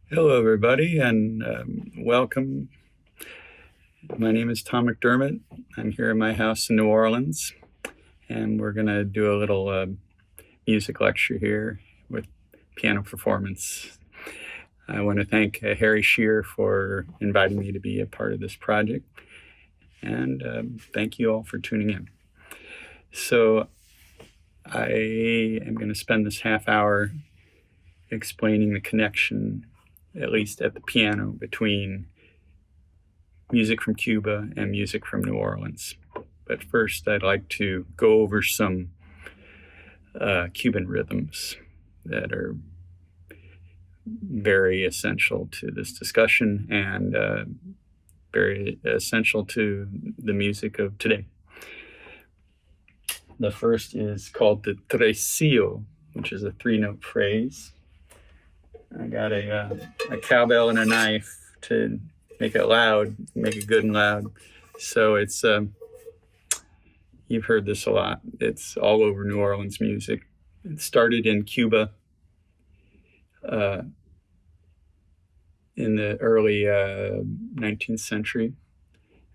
Hello, everybody, and welcome. My name is Tom McDermott. I'm here in my house in New Orleans, and we're going to do a little music lecture here with piano performance. I want to thank Harry Shear for inviting me to be a part of this project, and thank you all for tuning in. So, I am going to spend this half hour explaining the connection, at least at the piano, between music from Cuba and music from New Orleans. But first, I'd like to go over some Cuban rhythms that are very essential to this discussion and very essential to the music of today. The first is called the tresillo, which is a 3-note phrase. I got a cowbell and a knife to make it loud, make it good and loud. So it's, you've heard this a lot. It's all over New Orleans music. It started in Cuba in the early 19th century.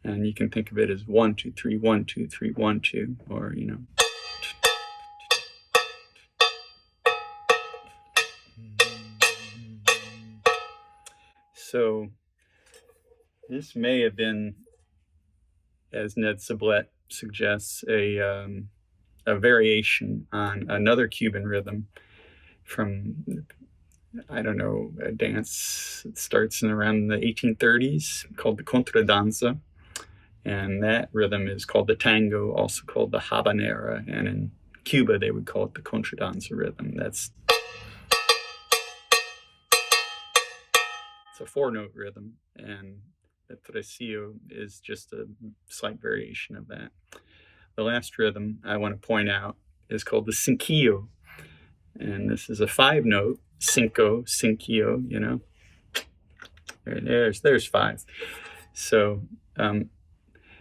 And you can think of it as 1, 2, 3, 1, 2, 3, 1, 2, or, So this may have been, as Ned Sublette suggests, a variation on another Cuban rhythm from, I don't know, a dance that starts in around the 1830s called the contradanza. And that rhythm is called the tango, also called the habanera. And in Cuba, they would call it the contradanza rhythm. It's a 4-note rhythm, and the tresillo is just a slight variation of that. The last rhythm I want to point out is called the cinquillo, and this is a 5-note, cinco, cinquillo, There's 5. So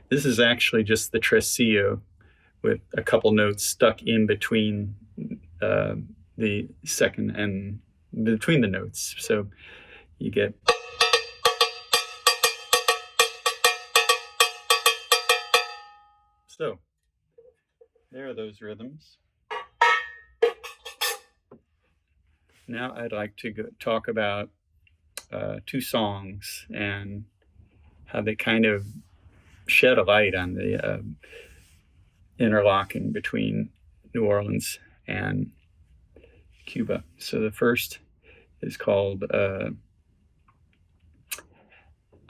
this is actually just the tresillo with a couple notes stuck in between the second and between the notes. So you get. So there are those rhythms. Now I'd like to talk about 2 songs and how they kind of shed a light on the interlocking between New Orleans and Cuba. So the first is called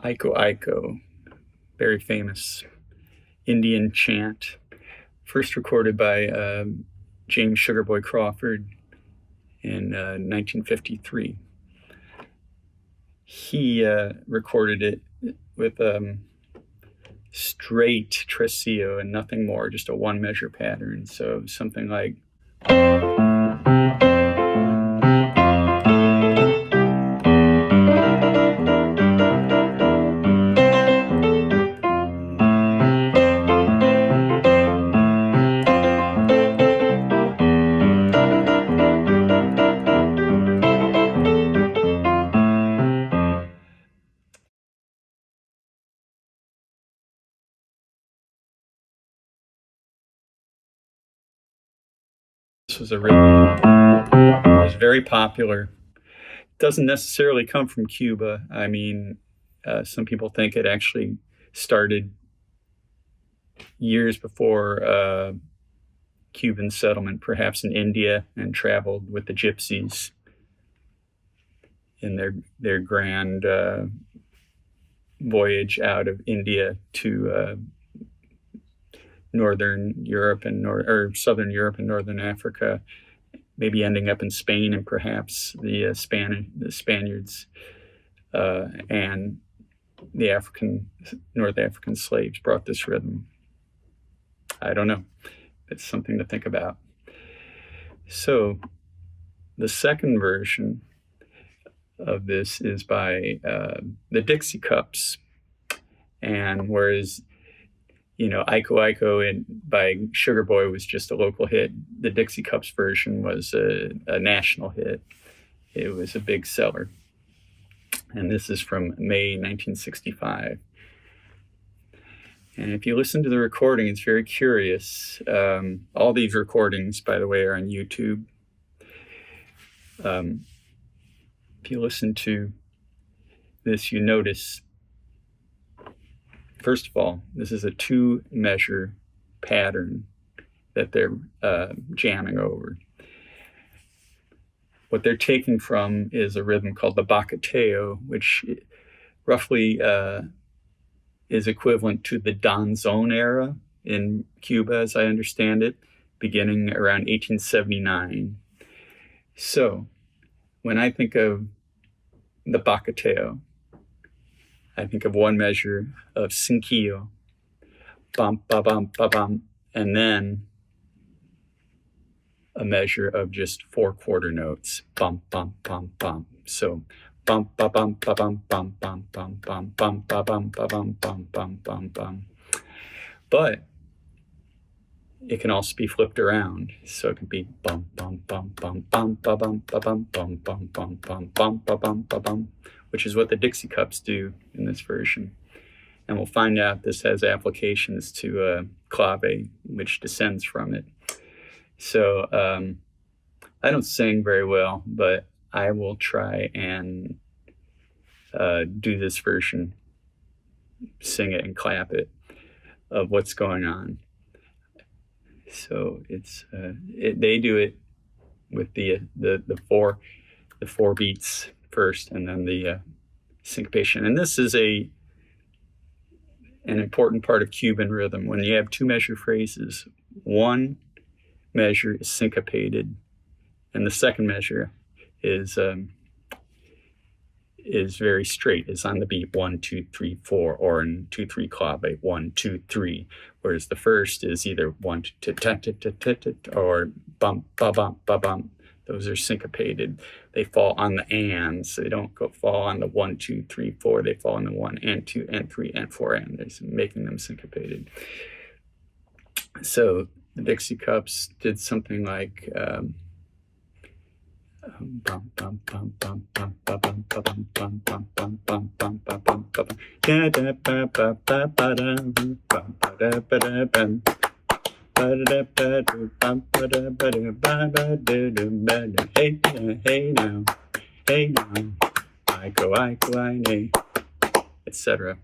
Iko Iko, very famous Indian chant, first recorded by James Sugarboy Crawford in 1953. He recorded it with straight tresillo and nothing more, just a 1-measure pattern. So something like. This was a rhythm that was very popular. It doesn't necessarily come from Cuba. I mean, some people think it actually started years before Cuban settlement, perhaps in India, and traveled with the gypsies in their grand voyage out of India to Northern Europe or Southern Europe and Northern Africa, maybe ending up in Spain, and perhaps the Spaniards and the North African slaves brought this rhythm. I don't know. It's something to think about. So the second version of this is by the Dixie Cups, and whereas Iko Iko by Sugar Boy was just a local hit, the Dixie Cups version was a national hit. It was a big seller. And this is from May 1965. And if you listen to the recording, it's very curious. All these recordings, by the way, are on YouTube. If you listen to this, you notice, first of all, this is a 2-measure pattern that they're jamming over. What they're taking from is a rhythm called the bacateo, which roughly is equivalent to the danzón era in Cuba, as I understand it, beginning around 1879. So when I think of the bacateo, I think of 1 measure of cinquillo, bum, ba, bum, ba, bum, and then a measure of just 4 quarter notes, bum, bum, bum, bum. So bum, ba, bum, ba, bum, bum, bum, bum, bum, bum, ba, bum, ba, bum, bum, bum, bum, bum. But it can also be flipped around. So it can be bum, bum, bum, bum, bum, ba, bum, ba, bum, bum, bum, bum, bum, bum, ba, bum, ba, bum, which is what the Dixie Cups do in this version. And we'll find out this has applications to clave, which descends from it. So I don't sing very well, but I will try and do this version, sing it and clap it, of what's going on. So it's they do it with the four beats first, and then the syncopation. And this is an important part of Cuban rhythm. When you have 2-measure phrases, 1 measure is syncopated, and the second measure is very straight. It's on the beat 1, 2, 3, 4, or in 2/3 clave 1, 2, 3. Whereas the first is either 1, 2, or bum, ba, bum, ba, bum. Those are syncopated. They fall on the ands. They don't fall on the 1, 2, 3, 4. They fall on the 1 and 2 and 3 and 4 and, making them syncopated. So the Dixie Cups did something like hey now, Iko Iko, etc.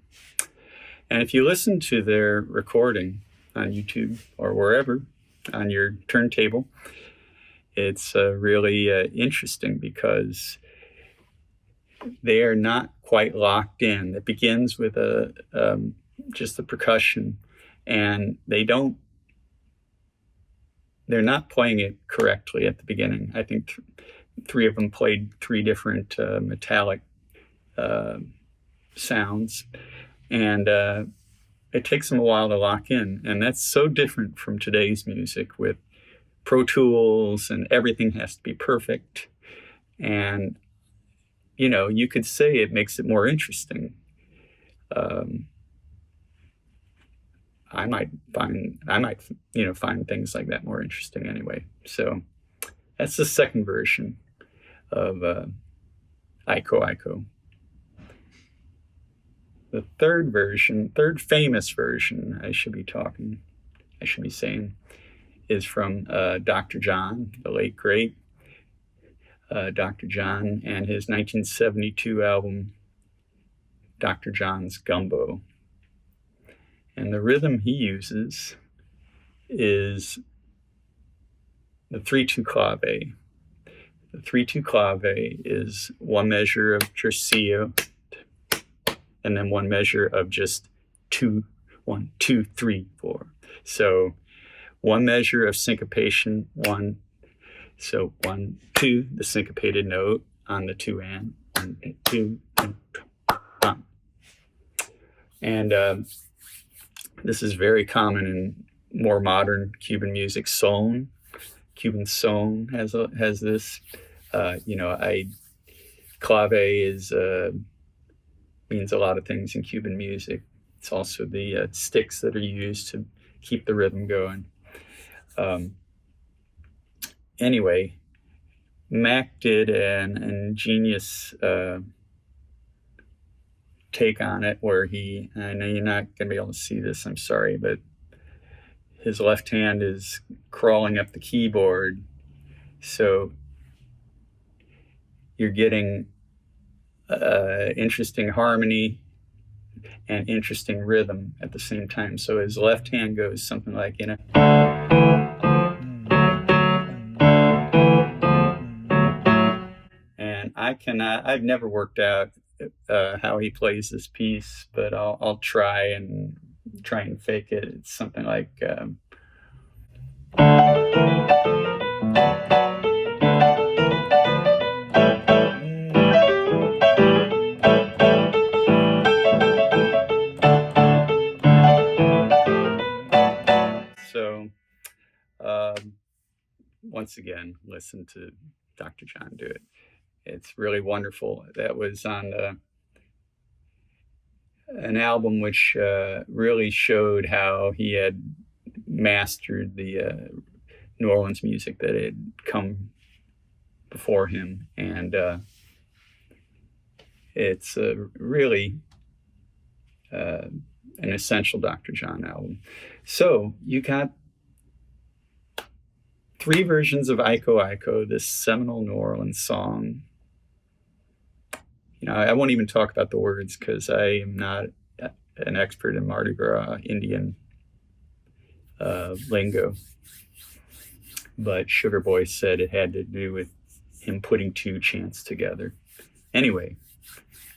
And if you listen to their recording on YouTube or wherever on your turntable, it's really interesting because they are not quite locked in. It begins with just the percussion, and they're not playing it correctly at the beginning. I think 3 of them played 3 different metallic sounds, and it takes them a while to lock in. And that's so different from today's music with Pro Tools, and everything has to be perfect. And, you could say it makes it more interesting. I might find things like that more interesting anyway. So that's the second version of Iko Iko. The third famous version I should be saying, is from Dr. John, the late great Dr. John, and his 1972 album, Dr. John's Gumbo. And the rhythm he uses is the 3/2 clave. The 3/2 clave is 1 measure of tercio, and then 1 measure of just 2, 1, 2, 3, 4. So 1 measure of syncopation, 1. So 1, 2, the syncopated note on the 2 and 1, 2, bum. And this is very common in more modern Cuban music. Cuban son has this. Clave is means a lot of things in Cuban music. It's also the sticks that are used to keep the rhythm going. Anyway, Mac did an ingenious take on it where I know you're not going to be able to see this, I'm sorry, but his left hand is crawling up the keyboard. So you're getting interesting harmony and interesting rhythm at the same time. So his left hand goes something like, and I've never worked out how he plays this piece, but I'll try and fake it. It's something like, so once again, listen to Dr. John do it. It's really wonderful. That was on an album which really showed how he had mastered the New Orleans music that had come before him. And it's really an essential Dr. John album. So you got 3 versions of Iko Iko, this seminal New Orleans song. I won't even talk about the words because I am not an expert in Mardi Gras Indian lingo. But Sugar Boy said it had to do with him putting 2 chants together. Anyway,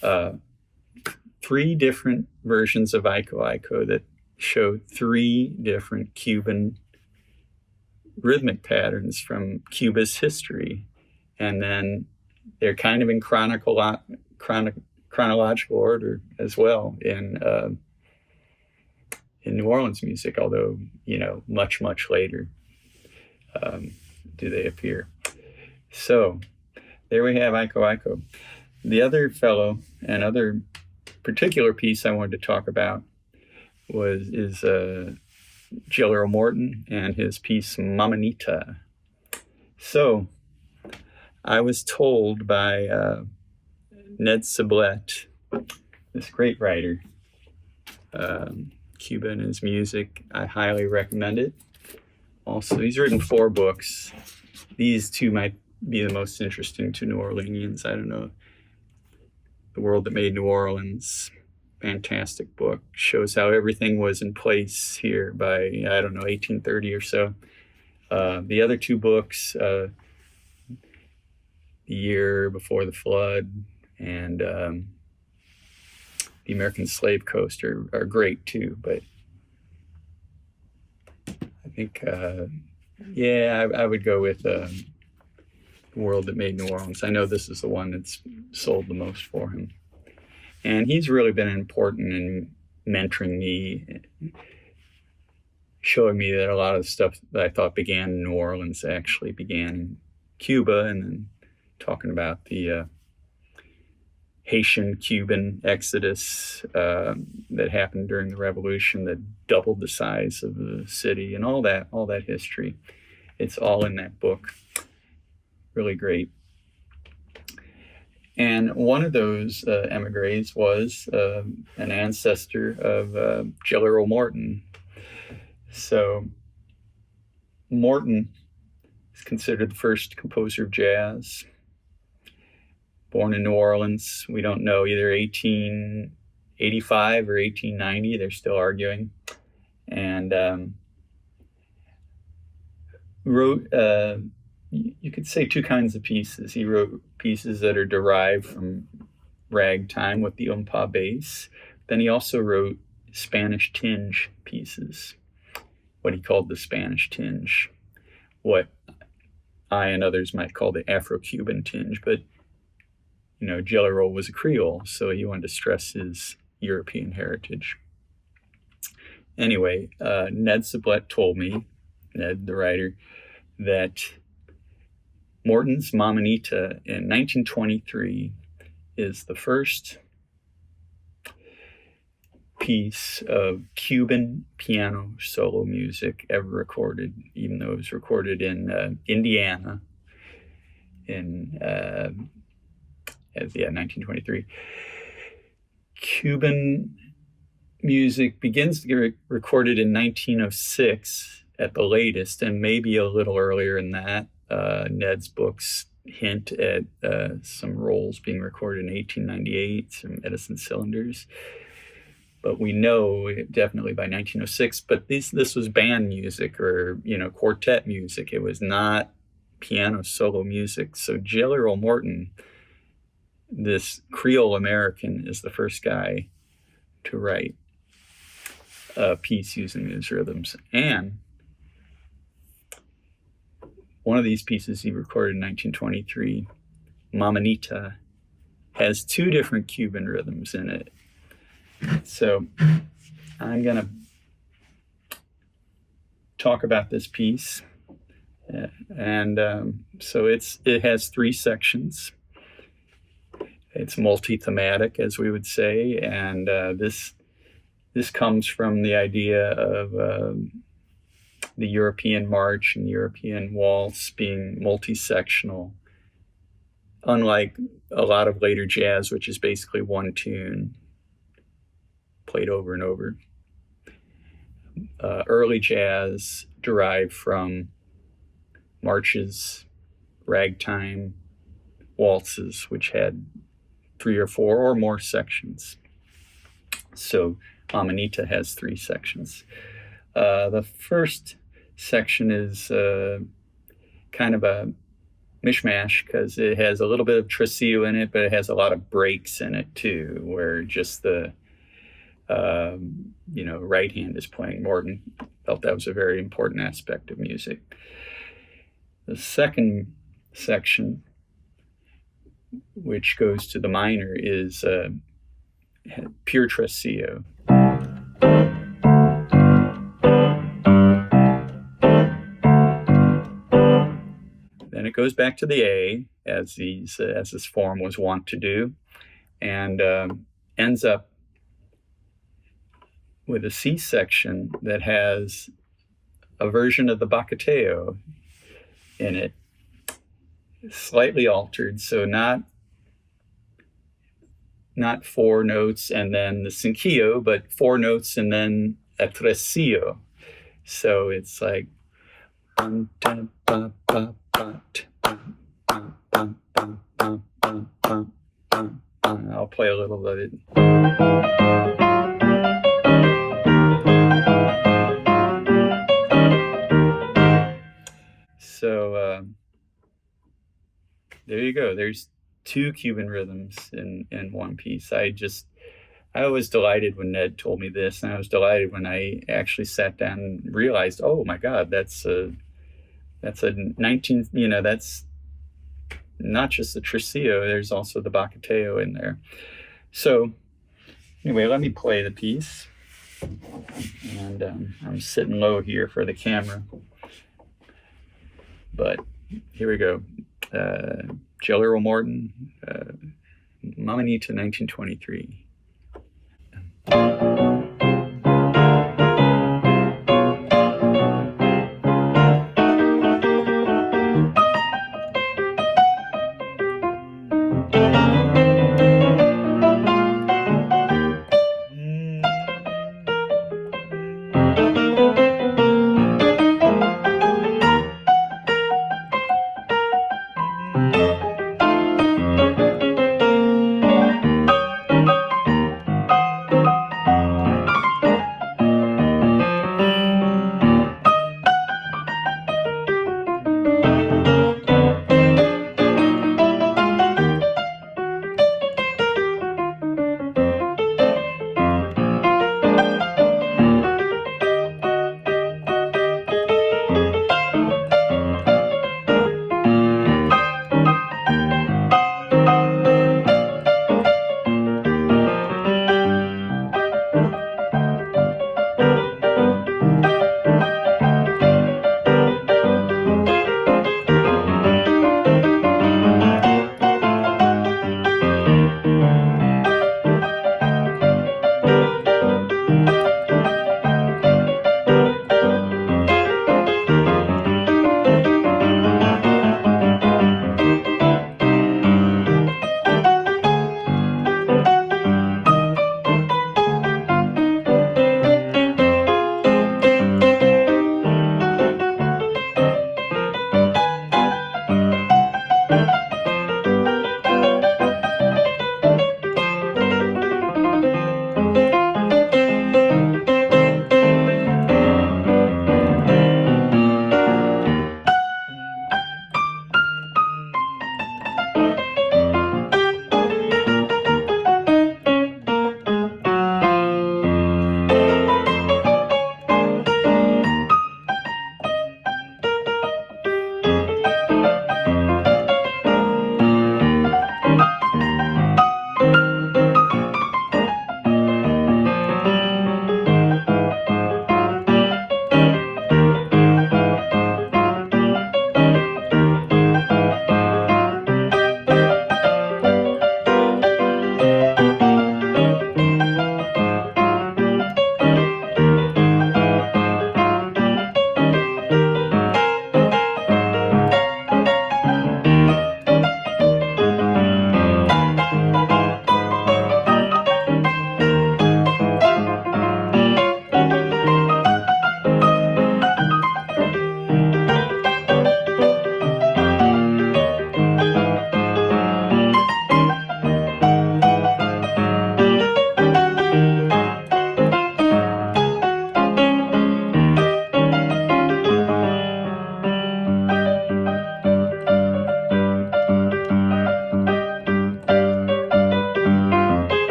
3 different versions of Iko Iko that show 3 different Cuban rhythmic patterns from Cuba's history. And then they're kind of in chronological order as well in New Orleans music, although, much, much later do they appear. So there we have Iko Iko. The other fellow, another particular piece I wanted to talk about is Roll Morton and his piece Anita. So I was told by Ned Sublette, this great writer, Cuba and his music. I highly recommend it. Also, he's written 4 books. These 2 might be the most interesting to New Orleanians. I don't know. The World That Made New Orleans. Fantastic book. Shows how everything was in place here by, 1830 or so. The other 2 books, The Year Before the Flood and The American Slave Coast are great too. But I think, I would go with The World That Made New Orleans. I know this is the one that's sold the most for him. And he's really been important in mentoring me, showing me that a lot of the stuff that I thought began in New Orleans actually began in Cuba, and then talking about the Haitian-Cuban exodus that happened during the Revolution that doubled the size of the city and all that history. It's all in that book. Really great. And one of those emigres was an ancestor of Roll Morton. So Morton is considered the first composer of jazz. Born in New Orleans, we don't know, either 1885 or 1890. They're still arguing. And wrote, you could say, 2 kinds of pieces. He wrote pieces that are derived from ragtime with the umpa bass. Then he also wrote Spanish tinge pieces, what he called the Spanish tinge, what I and others might call the Afro-Cuban tinge. But, Roll was a Creole, so he wanted to stress his European heritage. Anyway, Ned Sublette told me, Ned, the writer, that Morton's Anita in 1923 is the first piece of Cuban piano solo music ever recorded, even though it was recorded in Indiana in 1923. Cuban music begins to get recorded in 1906 at the latest, and maybe a little earlier than that. Ned's books hint at some rolls being recorded in 1898, some Edison cylinders. But we know definitely by 1906. But this was band music, or quartet music. It was not piano solo music. So Jelly Roll Morton, this Creole American, is the first guy to write a piece using these rhythms. And one of these pieces he recorded in 1923, Anita, has two different Cuban rhythms in it. So I'm going to talk about this piece. And so it has three sections. It's multi-thematic, as we would say, and this comes from the idea of the European march and the European waltz being multi-sectional, unlike a lot of later jazz, which is basically one tune played over and over. Early jazz derived from marches, ragtime, waltzes, which had 3 or 4 or more sections. So Anita has 3 sections. The first section is kind of a mishmash because it has a little bit of tresillo in it, but it has a lot of breaks in it too, where just the right hand is playing. Morton felt that was a very important aspect of music. The second section, which goes to the minor, is pure tresillo. Then it goes back to the A, as this form was wont to do, and ends up with a C section that has a version of the baccateo in it, slightly altered, so not 4 notes and then the cinquillo, but 4 notes and then a tresillo. So it's like I'll play a little of it. So there you go. There's 2 Cuban rhythms in one piece. I was delighted when Ned told me this, and I was delighted when I actually sat down and realized, oh my God, that's a 19. That's not just the tresillo. There's also the baccateo in there. So anyway, let me play the piece, and I'm sitting low here for the camera. But here we go. Jelly Roll Morton, Anita, 1923.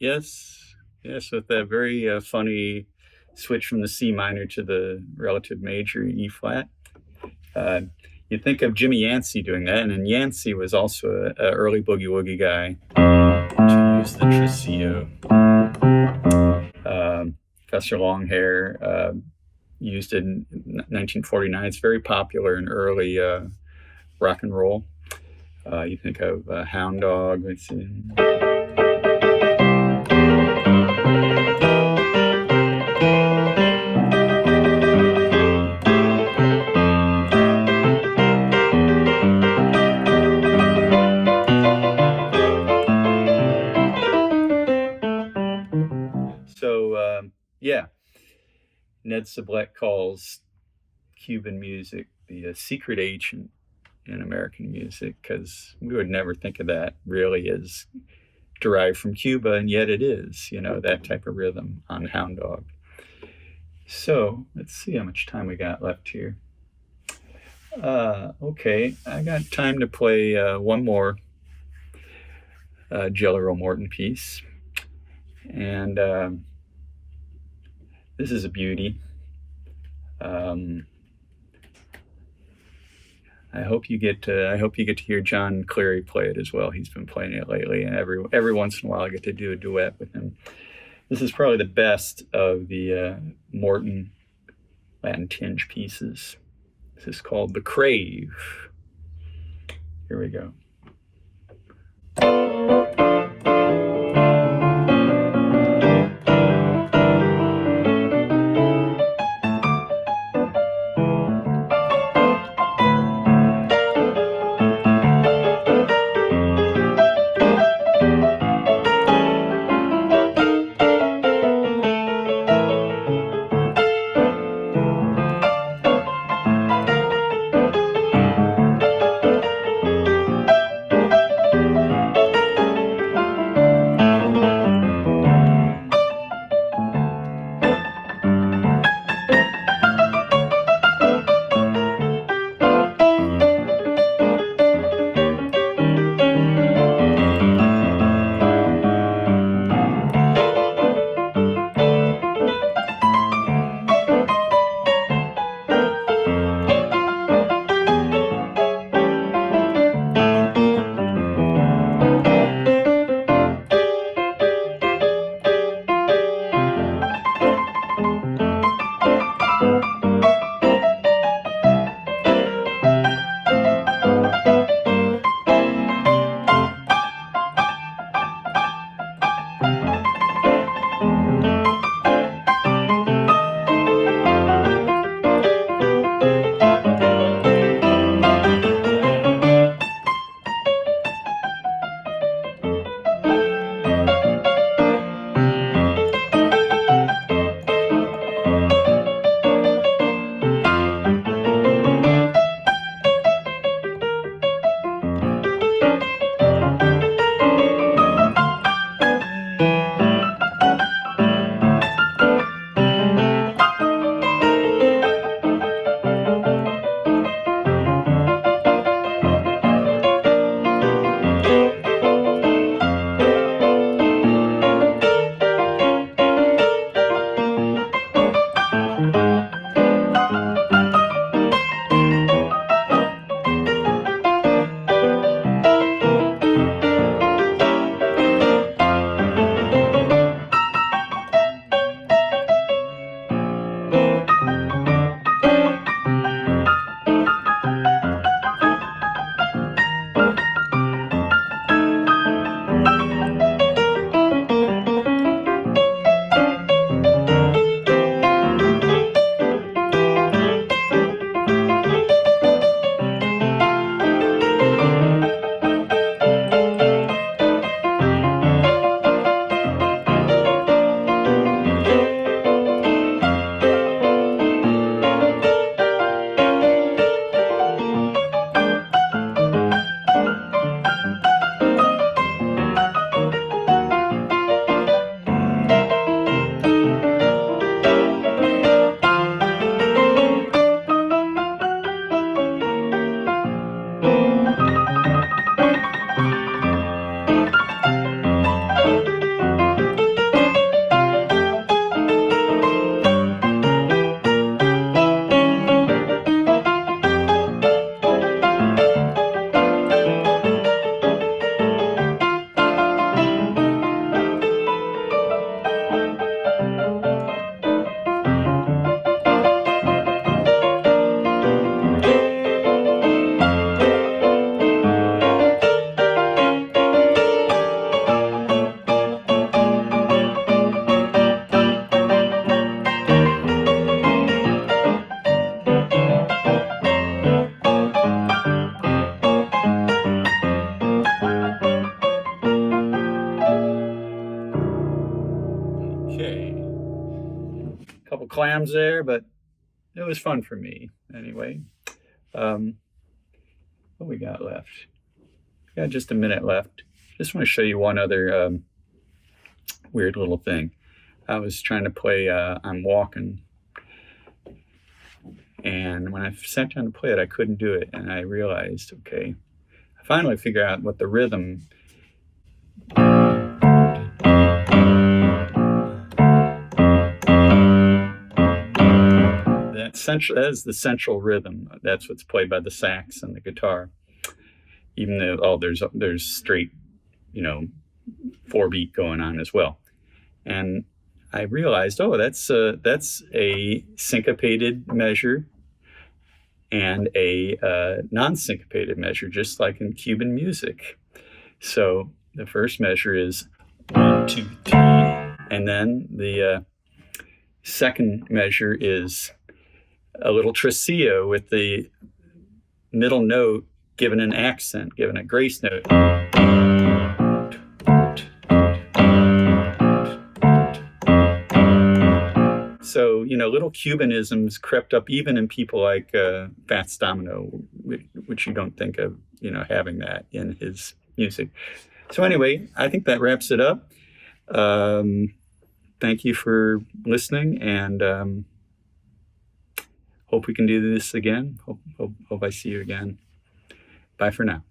Yes, yes, with that very funny switch from the C minor to the relative major E flat. Uh, you think of Jimmy Yancey doing that, and then Yancey was also an early boogie woogie guy to use the tresillo. Professor Longhair used it in 1949. It's very popular in early rock and roll. You think of Hound Dog. Let's see. So, yeah, Ned Sublette calls Cuban music the secret agent in American music, because we would never think of that really as derived from Cuba, and yet it is, that type of rhythm on Hound Dog. So let's see how much time we got left here. Okay, I got time to play one more Jelly Roll Morton piece, and this is a beauty. I hope you get to hear John Cleary play it as well. He's been playing it lately, and every once in a while I get to do a duet with him. This is probably the best of the Morton Latin tinge pieces. This is called The Crave. Here we go. clams there, but it was fun for me anyway. What we got left? Yeah, just a minute left. Just want to show you one other weird little thing. I was trying to play I'm Walking, and when I sat down to play it, I couldn't do it, and I realized, okay, I finally figured out what the rhythm. That is the central rhythm. That's what's played by the sax and the guitar. Even though there's straight, 4-beat going on as well. And I realized, that's a syncopated measure and a non-syncopated measure, just like in Cuban music. So the first measure is 1, 2, 3, and then the second measure is a little tresillo with the middle note given an accent, given a grace note. So, little Cubanisms crept up even in people like Fats Domino, which you don't think of, having that in his music. So anyway, I think that wraps it up. Thank you for listening, and hope we can do this again. Hope I see you again. Bye for now.